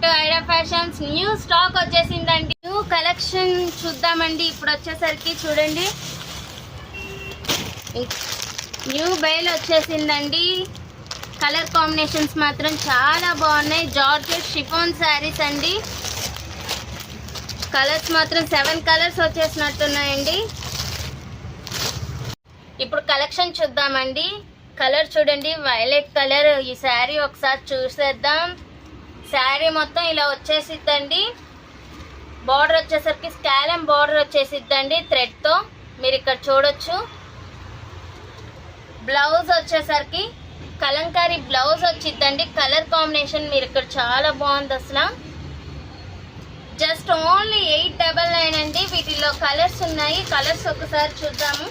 To Aira fashions new stock వచ్చేసిందండి. New collection చూద్దామండి. ఇప్పుడు వచ్చేసరికి చూడండి, న్యూ బైల్ వచ్చేసిందండి. కలర్ కాంబినేషన్స్ మాత్రం చాలా బాగున్నాయి. జార్జెట్ షిఫాన్ శారీస్ అండి. కలర్స్ మాత్రం 7 కలర్స్ వచ్చేసినట్టున్నాయండి. ఇప్పుడు కలెక్షన్ చూద్దామండి. కలర్ చూడండి, వైలెట్ కలర్. ఈ శారీ ఒకసారి చూసేద్దాం. శారీ మొత్తం ఇలా వచ్చేసిద్దండి. బార్డర్ వచ్చేసరికి స్కాలమ్ బార్డర్ వచ్చేసిద్దండి థ్రెడ్తో, మీరు ఇక్కడ చూడొచ్చు. బ్లౌజ్ వచ్చేసరికి కలంకారీ బ్లౌజ్ వచ్చిద్దండి. కలర్ కాంబినేషన్ మీరు ఇక్కడ చాలా బాగుంది అసలు. జస్ట్ ఓన్లీ 899 అండి. వీటిలో కలర్స్ ఉన్నాయి. కలర్స్ ఒకసారి చూద్దాము.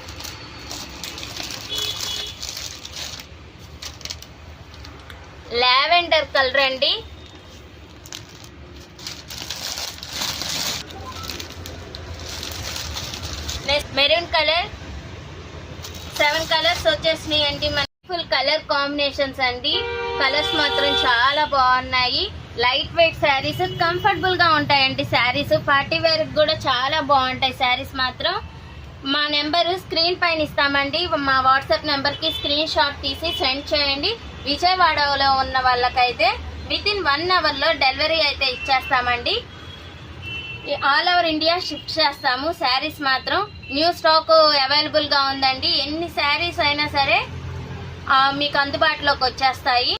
లావెండర్ కలర్ అండి. Next maroon colour. 7 కలర్స్ వచ్చేసినాయి అండి. ఫుల్ కలర్ కాంబినేషన్స్ అండి. కలర్స్ మాత్రం చాలా బాగున్నాయి. లైట్ వెయిట్ శారీస్, కంఫర్టబుల్ గా ఉంటాయండి శారీస్. పార్టీ వేర్ కూడా చాలా బాగుంటాయి శారీస్ మాత్రం. మా నెంబర్ స్క్రీన్ పైన ఇస్తామండి. మా వాట్సాప్ నెంబర్కి స్క్రీన్ షాట్ తీసి సెండ్ చేయండి. విజయవాడలో ఉన్న వాళ్ళకైతే వితిన్ 1 అవర్లో డెలివరీ అయితే ఇచ్చేస్తామండి. ఆల్ ఓవర్ ఇండియా షిఫ్ట్ చేస్తాము. శారీస్ మాత్రం న్యూ స్టాక్ అవైలబుల్గా ఉందండి. ఎన్ని శారీస్ అయినా సరే మీకు అందుబాటులోకి వచ్చేస్తాయి.